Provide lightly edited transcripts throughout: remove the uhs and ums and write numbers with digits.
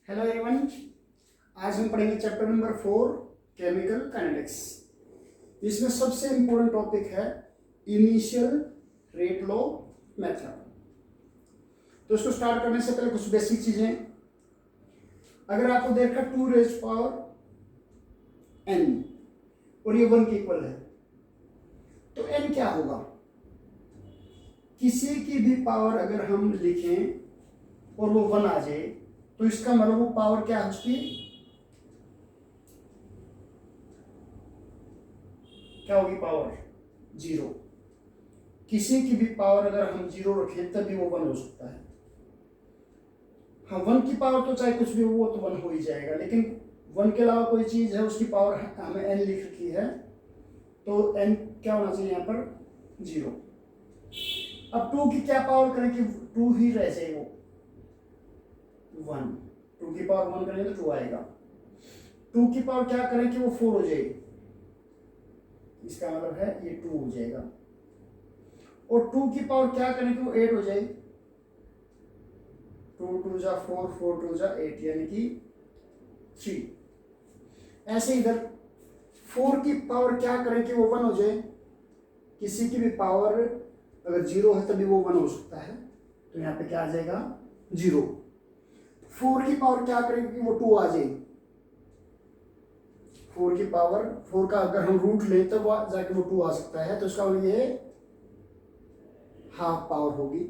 Hello everyone. आज हम पढ़ेंगे चैप्टर नंबर 4 केमिकल काइनेटिक्स। इसमें सबसे इम्पोर्टेंट टॉपिक है इनिशियल रेट लॉ मेथड। तो इसको स्टार्ट करने से पहले कुछ बेसिक चीजें। अगर आपको देखा 2 रेज पावर n और ये 1 के इक्वल है तो n क्या होगा। किसी की भी पावर अगर हम लिखें और वो 1 आ जाए तो इसका मतलब वो पावर क्या है उसकी, क्या होगी, पावर 0। किसी की भी पावर अगर हम 0 रखें तभी वो 1 हो सकता है। हाँ, 1 की पावर तो चाहे कुछ भी हो वो तो 1 हो ही जाएगा, लेकिन 1 के अलावा कोई चीज है उसकी पावर हमें n लिख रखी है तो n क्या होना चाहिए यहाँ पर 0। अब 2 की क्या पावर करें कि 2 ही रह जाए, वो 1। 2 की पावर 1 करेंगे तो 2 आएगा। 2 की पावर क्या करें कि वो 4 हो जाए, इसका मतलब है ये 2 हो जाएगा। और 2 की पावर क्या करें कि वो 8 हो जाए। 2 2 जा 4, 4 2 जा 8 यानी कि 3। ऐसे इधर 4 की पावर क्या करें कि वो 1 हो जाए। किसी की भी पावर अगर 0 है तभी वो 1 हो सकता है, तो यहाँ पे क्या आ जाएगा 0। 4 की पावर क्या करें कि वो 2 आ जाए। 4 की पावर 4 का अगर हम रूट लें तो वो जाके वो 2 आ सकता है, तो इसका मतलब ये हाफ पावर होगी।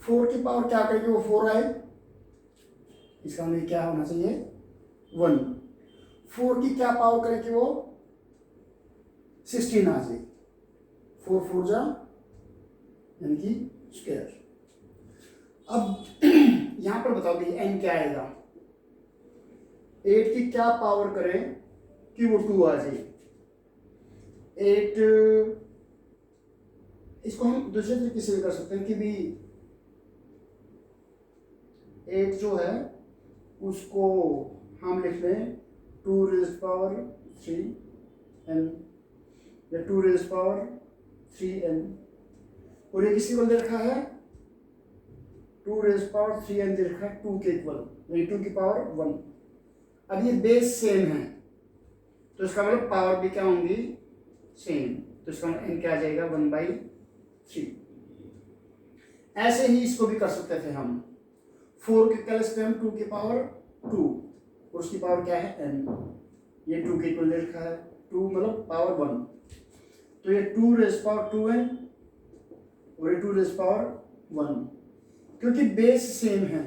4 की पावर क्या करें कि वो 4 आए, इसका मतलब क्या होना चाहिए 1। 4 की क्या पावर करें कि वो 16 आ जाए। 4 4 जा यानी कि स्क्वायर। अब यहां पर बताओ कि n क्या आएगा। 8 की क्या पावर करें कि वो 2 आ जाए। 8, इसको हम दूसरे तरीके से भी कर सकते हैं कि भी 8 जो है उसको हम लिख लें 2 रेज़ पावर 3n या 2 रेज़ पावर 3n, और ये किसी को दे रखा है 2 रेज़ पावर 3n दे रखा है 2 के इक्वल, यानी 2 की पावर 1। अब ये बेस सेम है तो इसका मतलब पावर भी क्या होंगी सेम, तो इसका मतलब n क्या आ जाएगा 1/3। ऐसे ही इसको भी कर सकते थे हम। 4 के क्या लिखते हैं हम 2 की पावर 2 और उसकी पावर क्या है n। ये 2 के इक्वल दे रखा है, 2 मतलब पावर 1, तो ये 2 रेज़ पावर 2n और ये 2 रेज़ पावर 1। क्योंकि बेस सेम है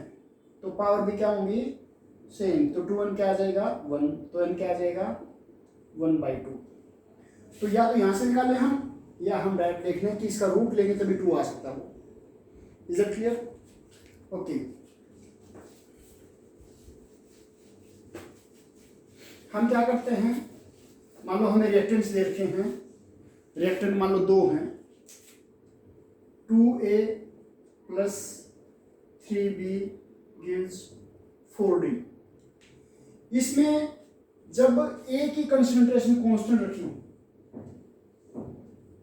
तो पावर भी क्या होंगी सेम, तो 2n क्या आ जाएगा 1, तो n क्या आ जाएगा 1/2। तो या तो यहां से निकालें हम या हम डायरेक्ट देख लें कि इसका रूट लेंगे तभी 2 आ सकता है। Is it clear? ओके, हम क्या करते हैं, मान लो हमें रिएक्टेंट्स दे रखे हैं। रिएक्टेंट मान लो 2 हैं, 2a plus 3b gives 4d। इसमें जब a की कंसंट्रेशन कांस्टेंट रखी,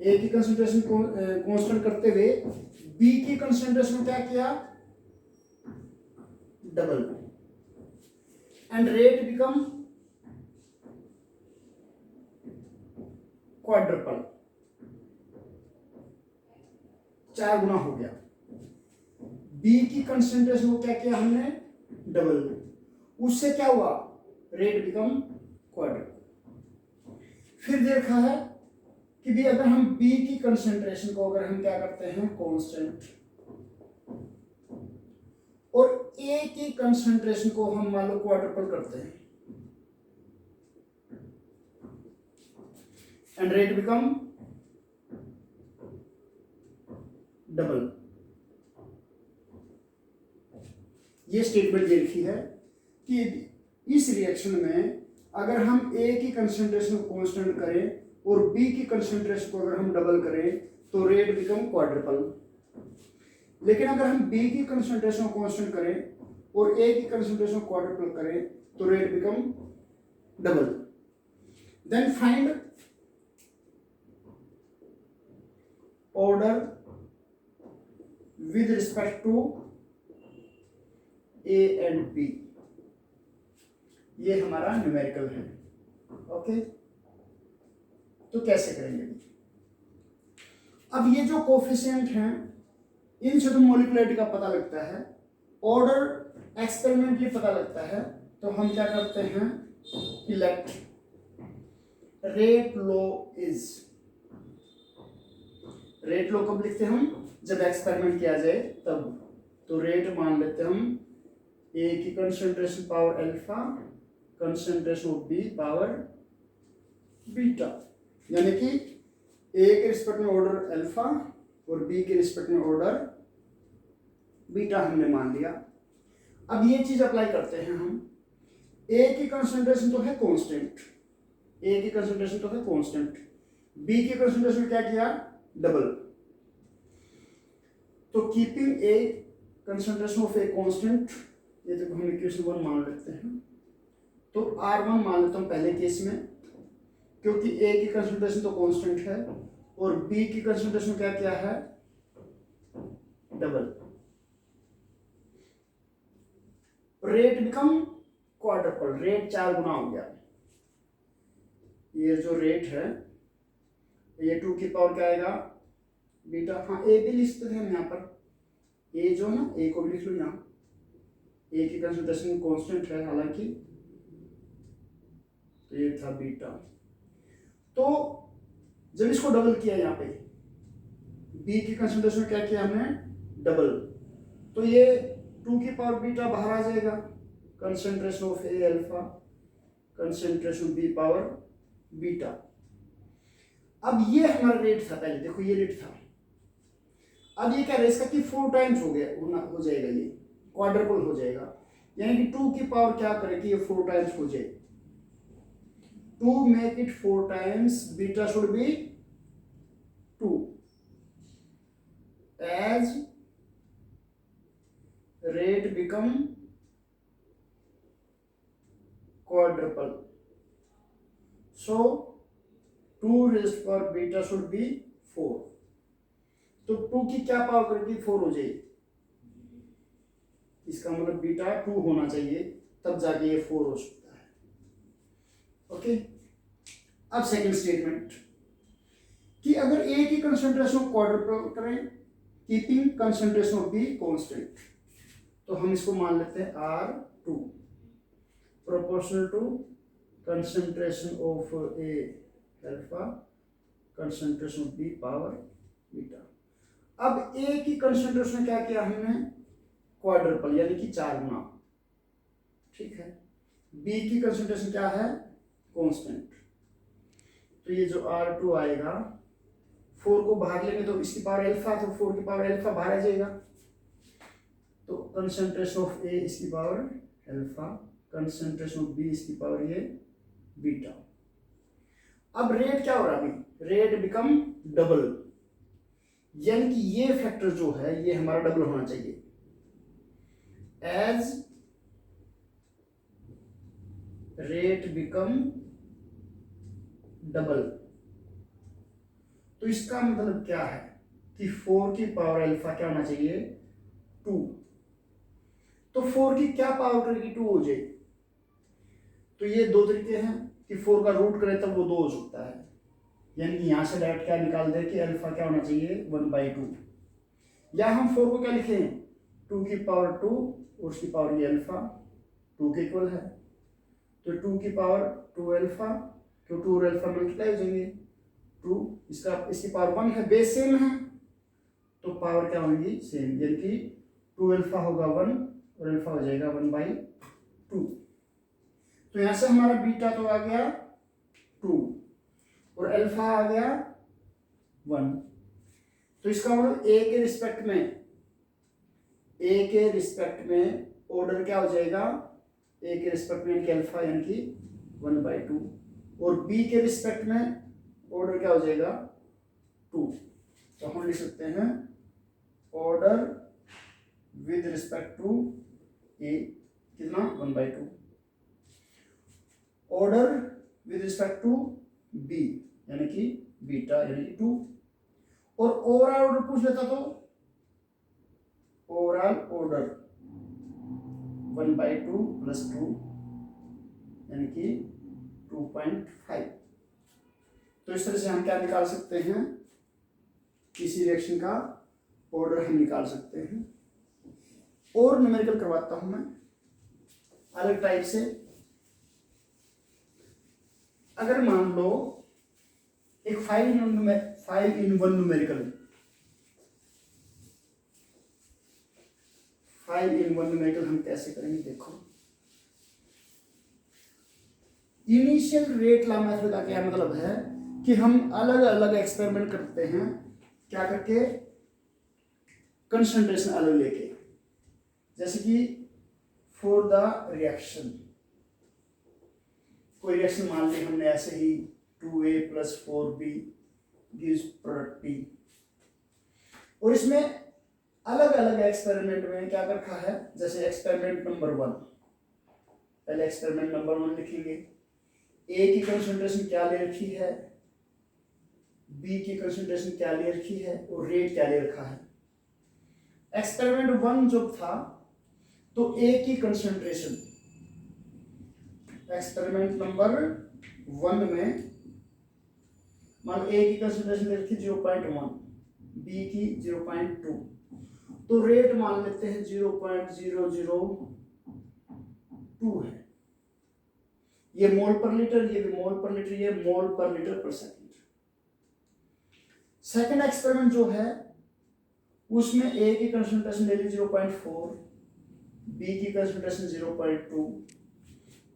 a की कंसंट्रेशन कांस्टेंट करते हुए b की कंसंट्रेशन क्या किया double, and rate become quadruple, 4 गुना हो गया। b की कंसंट्रेशन को क्या किया हमने डबल, उससे क्या हुआ रेट बिकम क्वाड्रपल। फिर देखा है कि भी अगर हम b की कंसंट्रेशन को अगर हम क्या करते हैं कांस्टेंट, और a की कंसंट्रेशन को हम मान लो क्वाड्रपल करते हैं, एंड रेट बिकम डबल। ये स्टेटमेंट ये लिखी है कि इस रिएक्शन में अगर हम a की कंसंट्रेशन को कांस्टेंट करें और b की कंसंट्रेशन को अगर हम डबल करें तो रेट बिकम क्वाड्रपल। लेकिन अगर हम b की कंसंट्रेशन को कांस्टेंट करें और a की कंसंट्रेशन को क्वाड्रपल करें तो rate become double. Then find order with respect to A and B। ये हमारा न्यूमेरिकल है। ओके, तो कैसे करेंगे? अब ये जो कोफिशिएंट हैं इनसे तो मॉलिक्युलरिटी का पता लगता है, ऑर्डर एक्सपेरिमेंटली पता लगता है। तो हम क्या करते हैं, elect rate law is, rate law कब लिखते हैं हम, जब एक्सपेरिमेंट किया जाए तब। तो रेट मान लेते हम ए की concentration power alpha, concentration of B power beta, यानी कि ए के रिस्पेक्ट में ऑर्डर अल्फा और बी के रिस्पेक्ट में ऑर्डर बीटा हमने मान लिया। अब ये चीज अप्लाई करते हैं हम। ए की कंसंट्रेशन तो है कांस्टेंट, ए की कंसंट्रेशन तो है कांस्टेंट, बी की कंसंट्रेशन क्या किया, डबल। तो keeping A concentration of a constant, ये तो हम इक्वेशन 1 मान लेते हैं। तो R1 मान लेता हूं पहले केस में, क्योंकि ए की कंसंट्रेशन तो कांस्टेंट है और बी की कंसंट्रेशन क्या है, double. Rate become quadruple, rate 4 गुना हो गया। ये जो रेट है ये 2 की पावर क्या आएगा, बीटा। हाँ, ए भी लिख सकते हैं हम यहाँ पर, ए जो ना, ए को भी लिख लो यहाँ। ए की कंसंट्रेशन कांस्टेंट है हालांकि, तो ये था बीटा। तो जब इसको डबल किया यहाँ पे, बी की कंसंट्रेशन क्या किया हमने, डबल, तो ये 2 की पावर बीटा बाहर आ जाएगा, concentration of A alpha, concentration B power beta. अब ये हमारा रेट था पहले, देखो ये रेट था। अब ये क्या इसका कि 4 टाइम्स हो गया, हो जाएगा, ये क्वाड्रपल हो जाएगा, यानी कि 2 की पावर क्या करेगी, ये 4 टाइम्स हो जाए। To make it 4 times, beta should be 2, as rate become quadruple. So 2 raised power beta should be 4. तो 2 की क्या पावर करेगी, 4 हो जाएगी। इसका मतलब बीटा 2 होना चाहिए, तब जाके ये 4 हो सकता है। ओके, अब सेकंड स्टेटमेंट कि अगर ए की कंसंट्रेशन क्वाड्रपल करें, keeping concentration of B constant, तो हम इसको मान लेते हैं R2 proportional to concentration of A alpha, concentration of B power beta. अब ए की कंसंट्रेशन क्या किया हमने, क्वाड्रपल, यानी कि 4 गुना, ठीक है। बी की कंसंट्रेशन क्या है, कांस्टेंट, तो ये जो R2 आएगा, 4 को बाहर लेंगे तो इसकी पावर अल्फा, तो 4 की पावर अल्फा बाहर आ जाएगा, तो कंसंट्रेशन ऑफ ए इसकी power alpha, concentration of B इसकी पावर ये बीटा। अब रेट क्या हो रहा है, अभी रेट बिकम डबल, यानी कि ये फैक्टर जो है ये हमारा डबल होना चाहिए। एज रेट बिकम डबल, तो इसका मतलब क्या है कि 4 की पावर अल्फा क्या होना चाहिए, 2। तो 4 की क्या पावर करेगी, 2 हो जाए। तो ये 2 तरीके हैं कि 4 का रूट करें तब वो 2 हो सकता है, यानी कि यहां से डायरेक्ट क्या निकाल दे कि अल्फा क्या होना चाहिए, 1/2, या हम 4 को क्या लिखें, 2 की पावर 2 और उसकी पावर ये अल्फा, 2 के इक्वल है, तो 2 की पावर 2 अल्फा, तो 2 और अल्फा मल्टीप्लाई हो जाएंगे, 2 इसकी पावर 1 है, बेस सेम है, तो पावर क्या होगी, सेम, यानी कि 2 अल्फा होगा 1 और अल्फा हो जाएगा 1/2। तो यहां से हमारा बीटा तो आ गया 2 और अल्फा आ गया 1। तो इसका मतलब ए के रिस्पेक्ट में ऑर्डर क्या हो जाएगा, ए के रिस्पेक्ट में यानी कि अल्फा यानी कि 1/2, और बी के रिस्पेक्ट में ऑर्डर क्या हो जाएगा, 2। तो हम लिख सकते हैं order with respect to A कितना, 1/2, order with respect to B यानी कि बीटा यानी कि 2, और ओवरऑल ऑर्डर पूछ लेता तो ओवरऑल ऑर्डर 1/2 + 2 यानी कि 2.5। तो इस तरह से हम क्या निकाल सकते हैं, किसी रिएक्शन का ऑर्डर हम निकाल सकते हैं। और न्यूमेरिकल करवाता हूं मैं अलग टाइप से। अगर मान लो एक 5 in 1 न्यूमेरिकल, 5 in 1 न्यूमेरिकल हम कैसे करेंगे, देखो। इनिशियल रेट लॉ मेथड का क्या मतलब है कि हम अलग अलग एक्सपेरिमेंट करते हैं, क्या करके, कंसंट्रेशन अलग लेके। जैसे कि फॉर द रिएक्शन, कोई रिएक्शन मान ली हमने ऐसे ही 2A + 4B gives product P, और इसमें अलग अलग एक्सपेरिमेंट में क्या रखा है, जैसे एक्सपेरिमेंट नंबर 1, पहले एक्सपेरिमेंट नंबर 1 लिखेंगे। ए की कंसंट्रेशन क्या ले रखी है, बी की कंसंट्रेशन क्या ले रखी है, और रेट क्या ले रखा है। एक्सपेरिमेंट 1 जो था, तो ए की कंसंट्रेशन, एक्सपेरिमेंट नंबर 1 में मान ए की कंसंट्रेशन ले रखी 0.1, बी की 0.2, तो रेट मान लेते हैं 0.002 है। ये मोल पर लीटर, ये भी मोल पर लीटर, ये मोल पर लीटर पर सेकंड। सेकंड एक्सपेरिमेंट जो है उसमें ए की कंसंट्रेशन ले ली 0.4, बी की कंसंट्रेशन 0.2,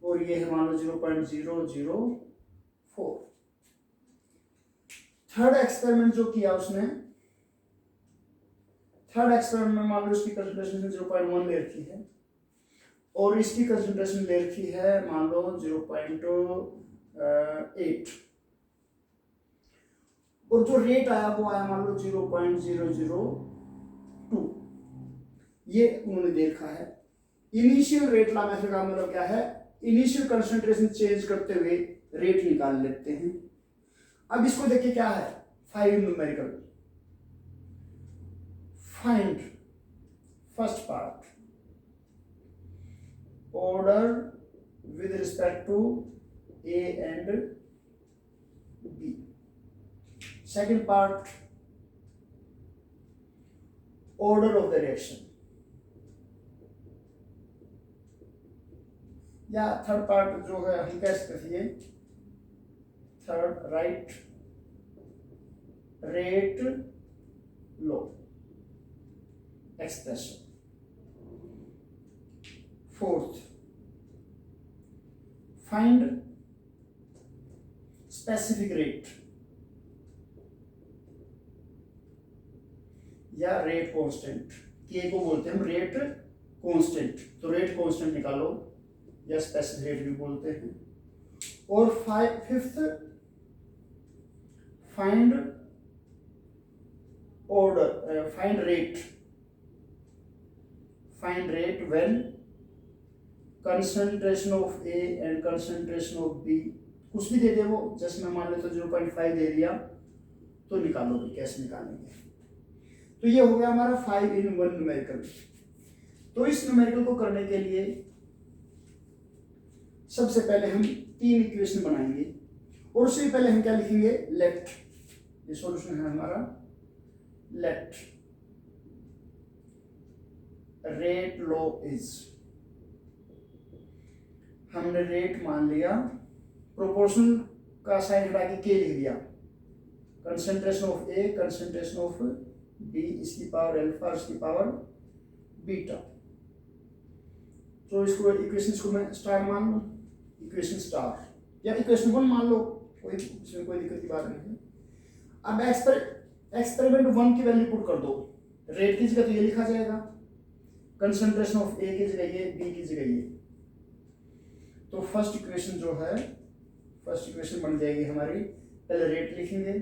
और ये है मान लो 0.004। थर्ड एक्सपेरिमेंट जो किया उसने, थर्ड एक्सपेरिमेंट में मान लो इसकी कंसंट्रेशन 0.1 ले रखी है, और इसकी कंसंट्रेशन ले रखी है मान लो 0.8, और जो रेट आया वो आया मान लो 0.002। ये उन्होंने देखा है। इनिशियल रेट लॉ मेथड का मतलब क्या है, इनिशियल कंसंट्रेशन चेंज करते हुए रेट निकाल लेते हैं। अब इसको देखिए क्या है, 5 numerical. Find first part order with respect to A and B. Second part, order of the reaction. या थर्ड पार्ट जो है हम कह सकते हैं, third write rate law expression. Fourth, find specific rate या रेट कांस्टेंट, के को बोलते हैं हम रेट कांस्टेंट, तो रेट कांस्टेंट निकालो या स्पेसिफिक रेट भी बोलते हैं। और fifth, find order, find rate when concentration of A and concentration of B, कुछ भी दे दे वो, जैसे मैं मान लेता हूं 0.5 दे दिया, तो निकालो भी, कैसे निकालेंगे। तो ये हो गया हमारा 5 in 1 न्यूमेरिकल। तो इस न्यूमेरिकल को करने के लिए सबसे पहले हम 3 इक्वेशन बनाएंगे, और उससे पहले हम क्या लिखेंगे, लेट, ये सॉल्यूशन है हमारा, लेट रेट लो इज, हमने रेट मान लिया, प्रोपोर्शनल का साइन हटा के के लिख दिया, concentration of A, concentration of B, इसकी पावर अल्फा, इसकी पावर बीटा। तो इसको इक्वेशन को मैं स्टार मान लूं, इक्वेशन स्टार, या इक्वेशन 1 मान लो, कोई इसमें कोई दिक्कत की बात नहीं है। अब एक्सपेरिमेंट 1 की वैल्यू पुट कर दो, रेट की जगह तो ये लिखा जाएगा, कंसंट्रेशन ऑफ ए की जगह ये, बी की जगह ये। तो फर्स्ट इक्वेशन जो है, फर्स्ट इक्वेशन बन जाएगी हमारी, पहले रेट लिखेंगे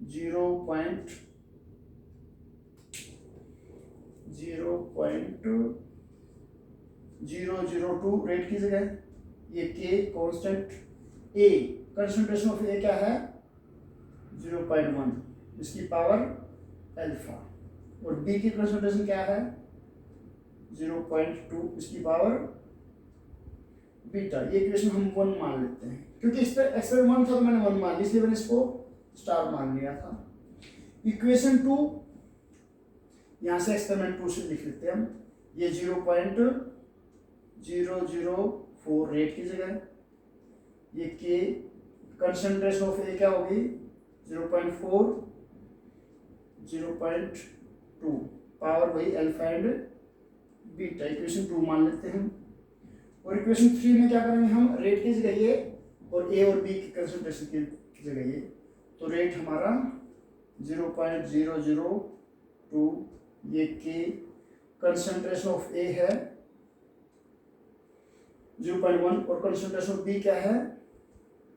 0.002 रेट की जगह, ये के कांस्टेंट, ए कंसंट्रेशन ऑफ ए क्या है 0.1, इसकी पावर अल्फा, और बी की कंसंट्रेशन क्या है 0.2, इसकी पावर बीटा, ये इक्वेशन हम 1 मान लेते हैं, क्योंकि इस पर एक्सपेरिमेंट 1 था तो मैंने 1 मान लिया, इसलिए मैंने इसको स्टार मान लिया था। इक्वेशन 2, यहाँ से एक्सपेरिमेंट 2 से लिख लेते हैं हम, ये 0.004 रेट की जगह, ये के कंसंट्रेशन ऑफ ए क्या होगी 0.4, 0.2, पावर वही अल्फा एंड बीटा, इक्वेशन 2 मान लेते हैं। और इक्वेशन 3 में क्या करेंगे हम, रेट की जगह ये और ए और बी की कंसंट्रेशन की जगह ये, तो रेट हमारा 0.002, ये के कंसंट्रेशन ऑफ ए है 0.1 और कंसंट्रेशन ऑफ बी क्या है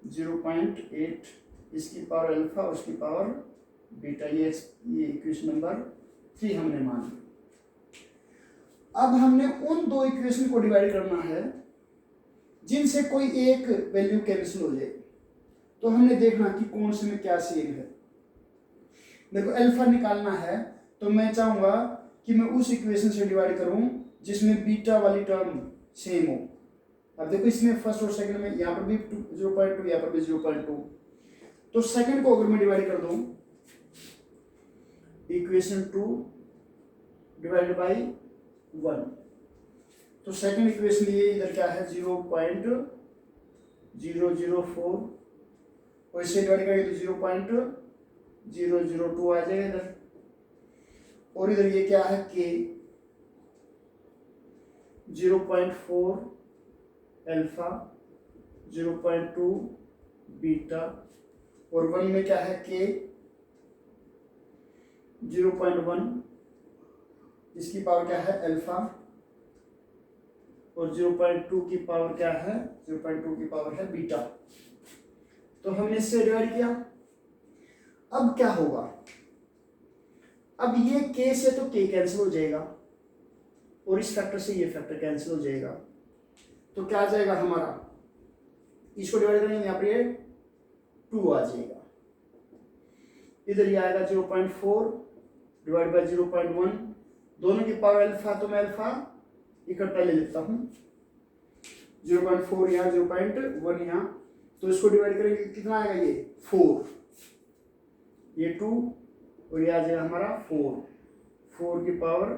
0.8, इसकी पावर अल्फा और उसकी पावर बीटा, ये इक्वेशन नंबर 3 हमने मान ली। अब हमने उन दो इक्वेशन को डिवाइड करना है जिनसे कोई एक वैल्यू कैंसिल हो जाए, तो हमने देखना कि कौन से में क्या सेम है। मेरे को अल्फा निकालना है, तो मैं चाहूंगा कि मैं उस इक्वेशन से डिवाइड करूं जिसमें बीटा वाली टर्म सेम हो। अब देखो इसमें फर्स्ट और सेकंड में यहाँ पर भी 0.2, यहाँ पर भी 0.2, तो सेकंड को अगर मैं डिवाइड कर दूं, इक्वेशन 2 डिवाइडेड बाई 1, तो सेकंड इक्वेशन ये इधर क्या है 0.004 और इससे डिवाइड करेंगे तो 0.002 आ जाएगा इधर, और इधर ये क्या है के 0.4 अल्फा, 0.2 बीटा, और 1 में क्या है के 0.1, इसकी पावर क्या है अल्फा, और 0.2 की पावर क्या है 0.2 की पावर है बीटा। तो हमने इससे डिवाइड किया। अब क्या होगा, अब ये के से तो के कैंसिल हो जाएगा और इस फैक्टर से ये फैक्टर कैंसिल हो जाएगा, तो क्या आ जाएगा हमारा, इसको डिवाइड करेंगे यहाँ पर ये 2 आ जाएगा, इधर ये आएगा 0.4 डिवाइड बाई 0.1, दोनों की पावर अल्फा, तो मैं अल्फा इकट्ठा ले लेता हूँ, 0.4 यहाँ 0.1 यहाँ, तो इसको डिवाइड करेंगे कितना आएगा ये 4, ये 2 और ये आ जाएगा हमारा 4 की पावर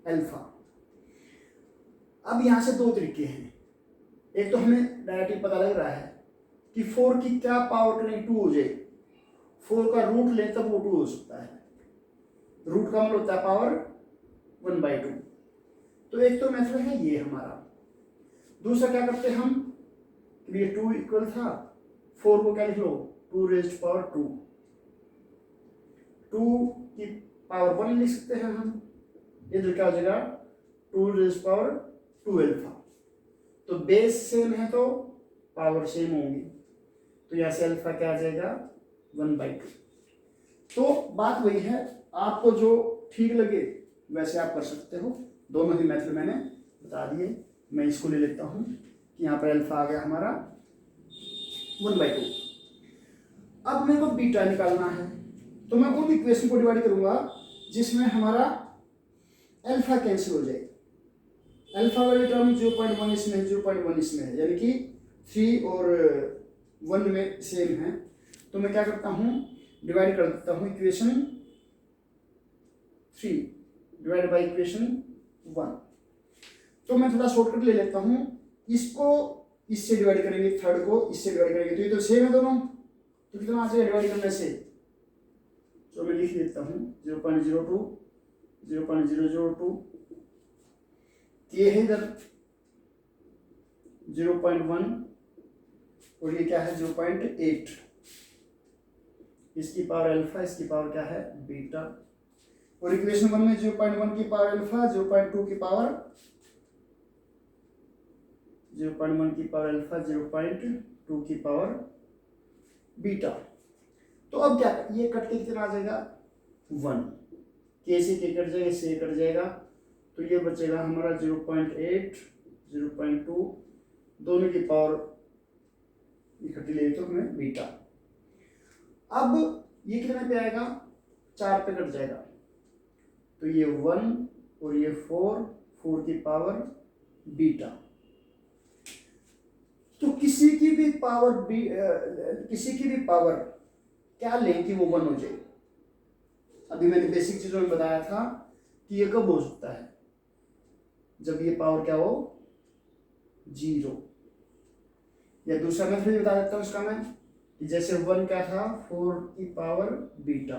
अल्फा। अब यहाँ से दो तरीके हैं, एक तो हमें डायरेक्टली पता लग रहा है कि 4 की क्या पावर करें 2 हो जाए, 4 का रूट ले तब वो 2 हो सकता है, रूट का मतलब होता है पावर 1/2, तो एक तो मेथड है ये हमारा। दूसरा क्या करते हैं हम, ये 2 इक्वल था 4 को क्या लिख लो 2 रेज्ड पावर 2, 2 की पावर 1 लिख सकते हैं हम, इधर क्या हो जाएगा 2 रेज्ड पावर 2 अल्फा, तो बेस सेम है तो पावर सेम होंगी, तो यहाँ से अल्फा क्या आ जाएगा 1/2। तो बात वही है, आपको जो ठीक लगे वैसे आप कर सकते हो, दोनों ही मेथड मैंने बता दिए। मैं इसको ले लेता हूँ कि यहाँ पर अल्फा आ गया हमारा 1/2। अब मेरे को बीटा निकालना है, तो मैं उन इक्वेशन को डिवाइड करूंगा जिसमें हमारा अल्फा कैंसिल हो जाए, अल्फा वाली टर्म 0.1 इसमें 0.1 इसमें है, यानी कि 3 और 1 में सेम है, तो मैं क्या करता हूँ डिवाइड कर देता हूँ इक्वेशन 3 डिवाइड बाई इक्वेशन 1। तो मैं थोड़ा शॉर्टकट ले लेता हूँ, इसको इससे डिवाइड करेंगे, थर्ड को इससे डिवाइड करेंगे, तो ये तो सेम है दोनों, तो कितना आ जाएगा डिवाइड करने से, तो मैं लिख देता हूँ 0.02 0.002, ये है इधर 0.1 और ये क्या है 0.8, इसकी पावर अल्फा, इसकी पावर क्या है बीटा, और इक्वेशन 1 में 0.1 की पावर अल्फा, 0.2 की पावर 0.1 की पावर अल्फा, 0.2 की पावर बीटा। तो अब क्या ये कट के कितना आ जाएगा 1, के से के कट जाएगा, से कट जाएगा, तो ये बचेगा हमारा 0.8 0.2, दोनों की पावर इकट्ठी ले तो हमें बीटा। अब ये कितने पे आएगा 4 पे कट जाएगा, तो ये 1 और ये 4 की पावर बीटा। किसी की भी पावर क्या लें कि वो 1 हो जाए। अभी मैंने बेसिक चीजों में बताया था कि ये कब हो सकता है, जब ये पावर क्या हो 0। या दूसरा मेथड भी बता देता हूँ इसका मैं, कि जैसे 1 क्या था 4 की पावर बीटा,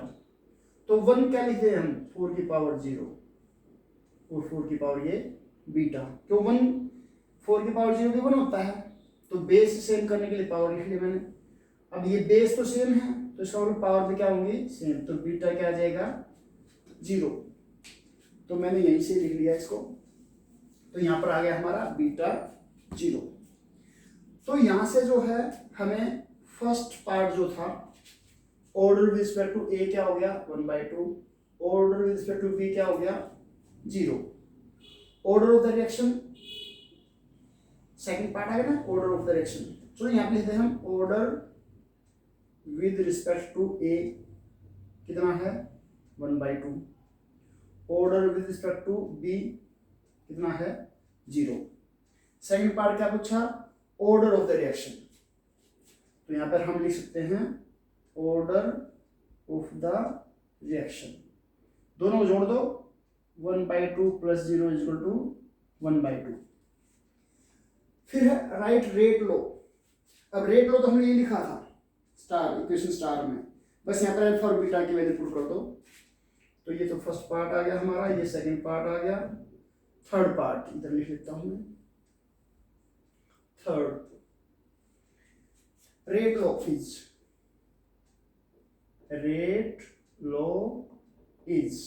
तो 1 क्या लिखते हैं हम 4 की पावर 0 और 4 की पावर ये बीटा, क्यों 1 4 की पावर 0 भी 1 होता है, तो बेस सेम करने के लिए पावर लिख लिया मैंने। अब ये बेस तो सेम है तो इसका मतलब पावर भी क्या होंगी सेम, तो बीटा क्या आ जाएगा 0। तो मैंने यहीं से लिख लिया इसको, तो यहां पर आ गया हमारा बीटा 0। तो यहां से जो है हमें फर्स्ट पार्ट जो था order with respect to A क्या हो गया 1/2, order with respect to B क्या हो गया 0, order of the reaction second part आ गया ना ऑर्डर ऑफ द रिएक्शन। चलो यहां पे लिखते हैं हम order with respect to A कितना है 1/2, order with respect to B कितना है 0। सेकंड पार्ट क्या पूछा ऑर्डर ऑफ द रिएक्शन, तो यहां पर हम लिख सकते हैं ऑर्डर ऑफ द रिएक्शन, दोनों को जोड़ दो 1/2 + 0 = 1/2। फिर है राइट रेट लो। अब रेट लो तो हमने ये लिखा था स्टार इक्वेशन स्टार में, बस यहाँ पर अल्फा और बीटा की वैल्यू पुट कर दो। तो ये तो फर्स्ट पार्ट आ गया हमारा, ये सेकंड पार्ट आ गया, थर्ड पार्ट इधर लिख लेता हूं मैं, third rate law is, rate law is,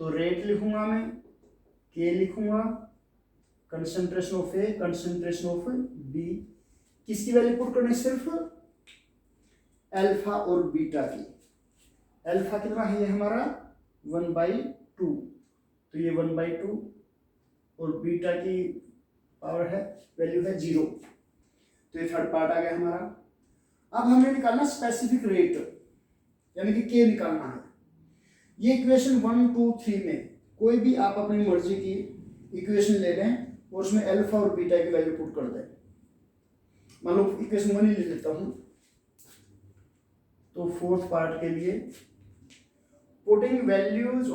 तो रेट लिखूंगा मैं, के लिखूंगा, concentration of A, concentration of B, किसकी वैल्यू पुट करनी सिर्फ अल्फा और बीटा की। अल्फा कितना है ये हमारा 1/2, तो ये 1/2 और बीटा की पावर है वैल्यू है 0, तो ये थर्ड पार्ट आ गया हमारा। अब हमें निकालना स्पेसिफिक रेट, यानी कि के निकालना है। ये इक्वेशन 1 2 3 में कोई भी आप अपनी मर्जी की इक्वेशन ले लें और उसमें अल्फा और बीटा की वैल्यू पुट कर दें। मान लो इक्वेशन 1 ही ले लेता हूं, तो फोर्थ पार्ट के लिए putting values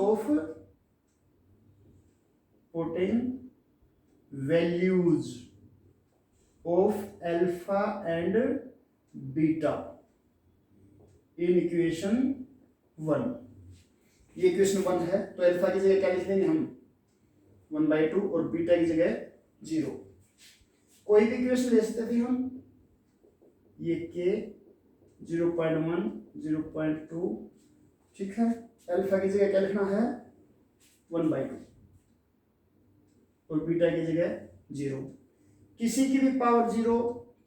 of alpha and beta in equation 1। ये इक्वेशन 1 है, तो अल्फा की जगह क्या लिख देंगे हम 1/2 और बीटा की जगह 0। कोई भी इक्वेशन ले सकते थे हम, ये के 0.1 0.2 ठीक है, अल्फा की जगह क्या लिखना है 1/2 और बीटा की जगह 0। किसी की भी पावर 0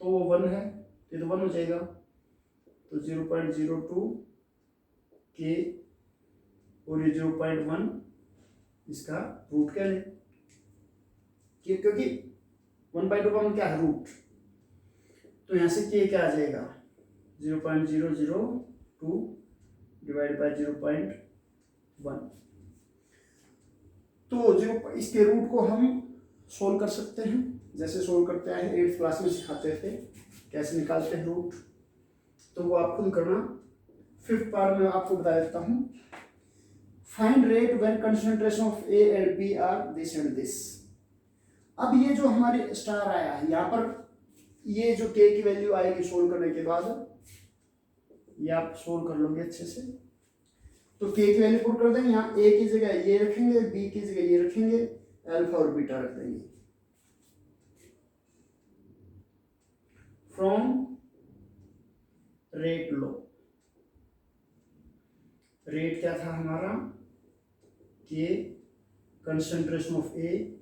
तो वो 1 है, ये तो 1 हो जाएगा, तो 0.02 के और ये 0.1 इसका रूट क्या ले, क्योंकि 1/2 का क्या है रूट, तो यहां से के क्या आ जाएगा 0.002 डिवाइड बाय 0.1। तो इसके रूट को हम सोल्व कर सकते हैं, जैसे सोल्व करते हैं 8th क्लास में सिखाते थे कैसे निकालते हैं रूट, तो वो आप खुद करना। 5th पार्ट में आपको बता देता हूं, find rate when concentration of A and B are this and this. अब ये जो हमारे स्टार आया है यहाँ पर, ये जो के की वैल्यू आएगी सोल्व करने के बाद, ये आप सोल्व कर लोगे अच्छे से, तो के की वैल्यू पुट कर देंगे, यहाँ ए की जगह ये रखेंगे, बी की जगह ये रखेंगे, अल्फा और बीटा रख देंगे। फ्रॉम रेट लो, रेट क्या था हमारा K, concentration of A,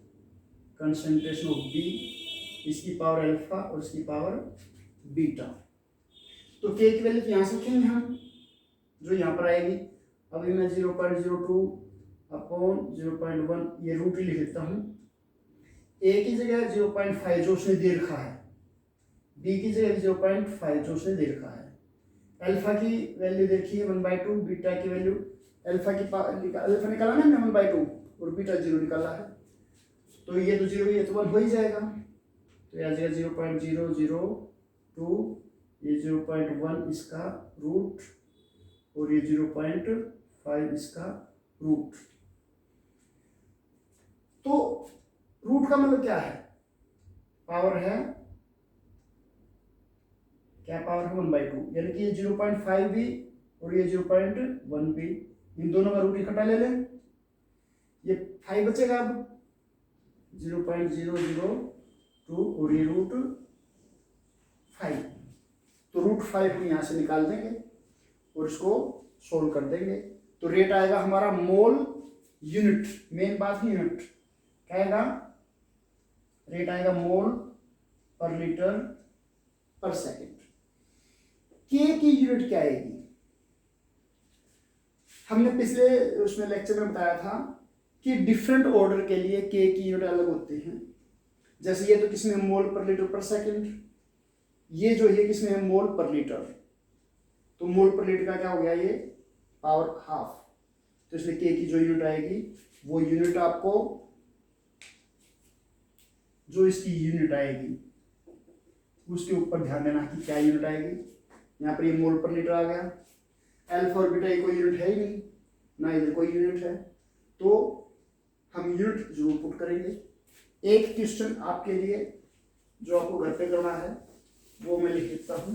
concentration of B, इसकी पावर अल्फा और इसकी पावर बीटा। तो के की वैल्यू यहां से रखेंगे हम, जो यहां पर आएगी। अभी मैं 0.02 अपॉन 0.1 ये रूट ही लिख देता हूं। ए की जगह 0.5 जो उसने दे रखा है, बी की जगह 0.5 जो उसने दे रखा है, अल्फा की वैल्यू देखिए 1/2, बीटा की वैल्यू अल्फा अल्फा निकाला ना हमने 1/2 और बीटा 0 निकाला है, तो ये तो 0 ये तो 1 हो ही जाएगा, तो यह आ जाएगा 0.002 ये 0.1 इसका रूट और ये 0.5 इसका रूट। तो रूट का मतलब क्या है, पावर है, क्या पावर है 1/2, यानी कि ये 0.5 भी और ये 0.1 भी, इन दोनों का रूट इकट्ठा ले लें, ये 5 बचेगा अब 0.002 और ये रूट 5। तो रूट 5 हम यहाँ से निकाल देंगे और इसको सोल्व कर देंगे। तो रेट आएगा हमारा मोल यूनिट, मेन बात है यूनिट, क्या आएगा, रेट आएगा मोल पर लीटर पर सेकेंड। के की यूनिट क्या आएगी, हमने पिछले उसमें लेक्चर में बताया था कि डिफरेंट ऑर्डर के लिए के की यूनिट अलग होती हैं। जैसे ये तो किसमें मोल पर लीटर पर सेकेंड, ये जो है किसमें है मोल पर लीटर, तो मोल पर लीटर का क्या हो गया, ये पावर हाफ। तो इसलिए के की जो यूनिट आएगी वो यूनिट आपको, जो इसकी यूनिट आएगी उसके ऊपर ध्यान देना कि क्या यूनिट आएगी। यहाँ पर ये मोल पर लीटर आ गया, अल्फा और बीटा कोई यूनिट है ही नहीं, ना इधर कोई यूनिट है, तो हम यूनिट जरूर पुट करेंगे। एक क्वेश्चन आपके लिए जो आपको घर पे करना है वो मैं लिख देता हूं।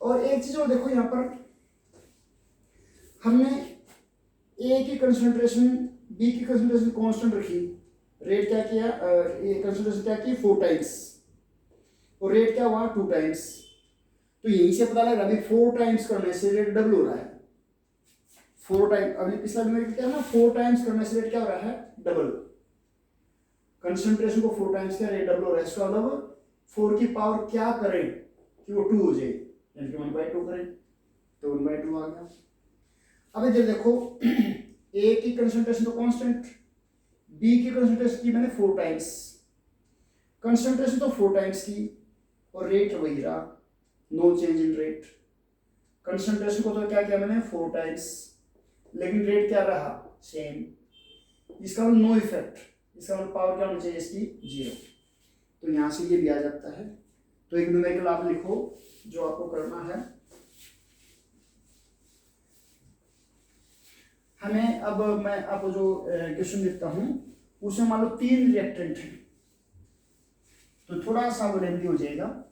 और एक चीज और देखो, यहाँ पर हमने ए की कंसंट्रेशन बी की कंसंट्रेशन कांस्टेंट रखी, रेट क्या किया, ये कंसंट्रेशन क्या की 4 टाइम्स और रेट क्या हुआ 2 टाइम्स। तो यहीं से पता लग रहा है 4 टाइम्स करने से रेट डबल हो रहा है। 4 टाइम, अभी पिछला में क्या ना 4 टाइम्स करने से रेट क्या हो रहा है, डबल। कंसंट्रेशन को 4 टाइम्स किया, रेट डबल हो रहा है। इसका मतलब 4 की पावर क्या करें कि वो 2 हो जाए, यानी कि 1/2 करें, तो 1/2 आ गया। अब इधर देखो ए की कंसंट्रेशन तो कांस्टेंट, बी की कंसंट्रेशन की मैंने 4 टाइम्स, कंसंट्रेशन तो 4 टाइम्स की और रेट वही रहा, no change in rate. Concentration को तो क्या किया मैंने 4 टाइम्स, लेकिन रेट क्या रहा सेम। इसका मतलब नो इफेक्ट, इसका मतलब पावर क्या होनी चाहिए इसकी 0। तो यहाँ से ये भी आ जाता है। तो एक न्यूमेरिकल आप लिखो जो आपको करना है। हमें अब मैं आपको जो क्वेश्चन लिखता हूं उसमें मान लो 3 रिएक्टेंट हैं, तो थोड़ा सा वो लेंथी हो जाएगा,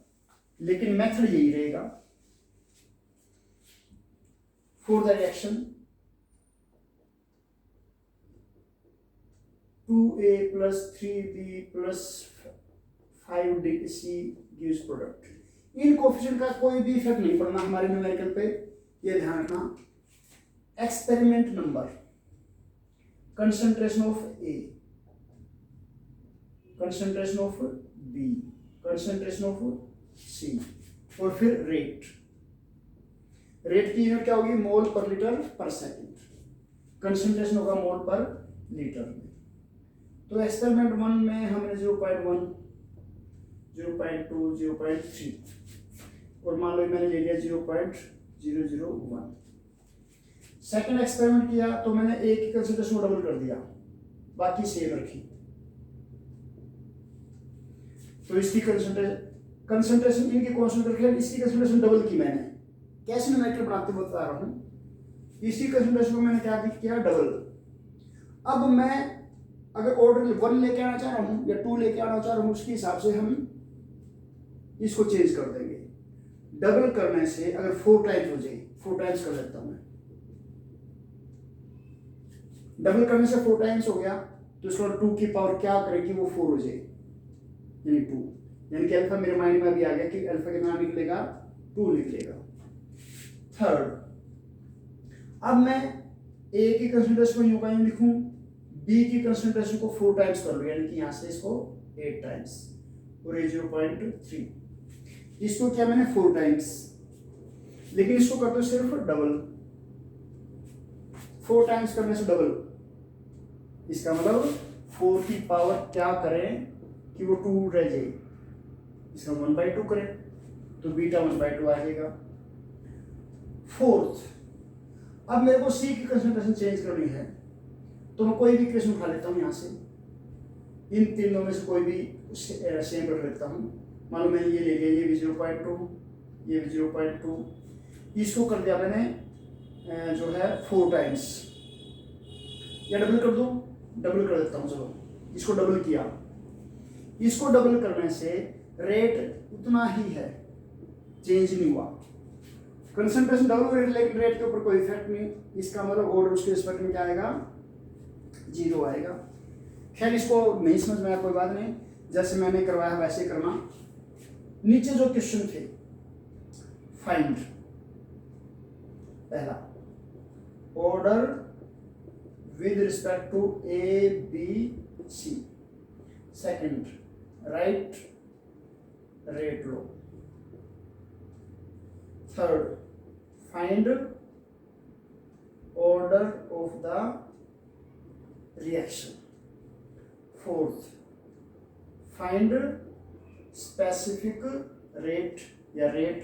लेकिन मेथड यही रहेगा। For the reaction 2a plus 3b plus 5c gives product। In coefficient का कोई भी इफेक्ट नहीं पड़ना हमारे न्यूमेरिकल पे, ये ध्यान रखना। Experiment number, concentration of A, concentration of B, concentration of C, और फिर रेट। रेट की यूनिट क्या होगी, मोल पर लीटर पर सेकंड, कंसंट्रेशन होगा मोल पर लीटर में। तो एक्सपेरिमेंट 1 में हमने 0.1, 0.2, 0.3 और मान लो मैंने ले लिया 0.001। सेकंड एक्सपेरिमेंट किया तो मैंने ए की कंसंट्रेशन को डबल कर दिया, बाकी सेम रखी। तो इसकी कंसंट्रेशन इनकी कांस्टेंट रखी, इसकी कंसंट्रेशन डबल की मैंने, कैसे न्यूमेरिकल बनाते बता रहा हूं। इसकी कंसंट्रेशन को मैंने क्या किया, डबल। अब मैं अगर ऑर्डर 1 लेके आना चाह रहा हूं या 2 लेके आना चाह रहा हूं, उसके हिसाब से हम इसको चेंज कर देंगे। डबल करने से अगर 4 टाइम्स हो जाए, 4 टाइम्स कर लेता हूं मैं, डबल करने से 4 टाइम्स हो गया, तो इसको 2 की पावर क्या करेगी, वो 4 हो जाए, यानी 2, यानी कि अल्फा मेरे माइंड में भी आ गया कि अल्फा कितना निकलेगा, 2 निकलेगा। थर्ड, अब मैं ए की कंसंट्रेशन को यूं का यूं लिखूं, बी की कंसंट्रेशन को 4 टाइम्स कर लो, यानी कि यहां से इसको 8 टाइम्स, और ये 0.3, इसको क्या मैंने 4 टाइम्स, लेकिन इसको कर दो सिर्फ डबल। 4 टाइम्स करने से डबल, इसका मतलब 4 की पावर क्या करें कि वो 2 रह जाए, इसका 1/2 करें तो बीटा 1/2 आ जाएगा। फोर्थ, अब मेरे को सी की कंसंट्रेशन चेंज करनी है, तो मैं कोई भी इक्वेशन उठा लेता हूं यहां से, इन तीनों में से कोई भी सेम रख लेता हूं, मालूम है ये ले लिया, ये भी 0.2, ये भी 0.2, इसको कर दिया मैंने जो है 4 टाइम्स, या डबल कर दूँ, डबल कर देता हूँ, चलो इसको डबल किया, इसको डबल करने से रेट उतना ही है, चेंज नहीं हुआ, कंसंट्रेशन डबल रेट, लेकिन रेट के ऊपर कोई इफेक्ट नहीं, इसका मतलब ऑर्डर उसके रिस्पेक्ट में क्या आएगा, 0 आएगा। खैर इसको नहीं समझ में आया कोई बात नहीं, जैसे मैंने करवाया वैसे करना। नीचे जो क्वेश्चन थे, फाइंड पहला order with respect to A B C, second write rate law, third find order of the reaction, fourth find specific rate या रेट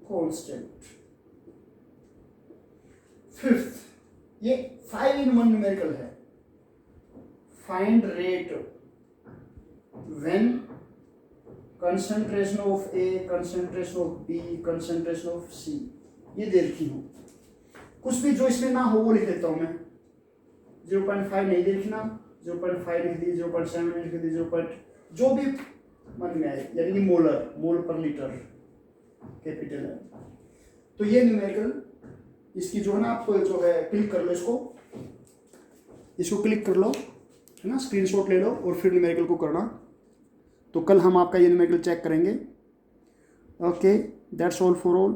कांस्टेंट, फिफ्थ ये 5 in 1 न्यूमेरिकल है, find rate when concentration of A, concentration of B, concentration of C, ये दे रखी हूं, कुछ भी जो इसमें ना हो वो लिख देता हूं मैं, 0.5 नहीं लिखना, 0.5 लिख दी, 0.7 लिख दी, 0. जो भी मन में आए, यानी कि मोलर, मोल पर लीटर कैपिटल है। तो ये न्यूमेरिकल इसकी जो है ना, आपको जो है क्लिक कर लो, इसको क्लिक कर लो, है ना, स्क्रीनशॉट ले लो और फिर न्यूमेरिकल को करना। तो कल हम आपका ये न्यूमेरिकल चेक करेंगे। Okay, that's all for all.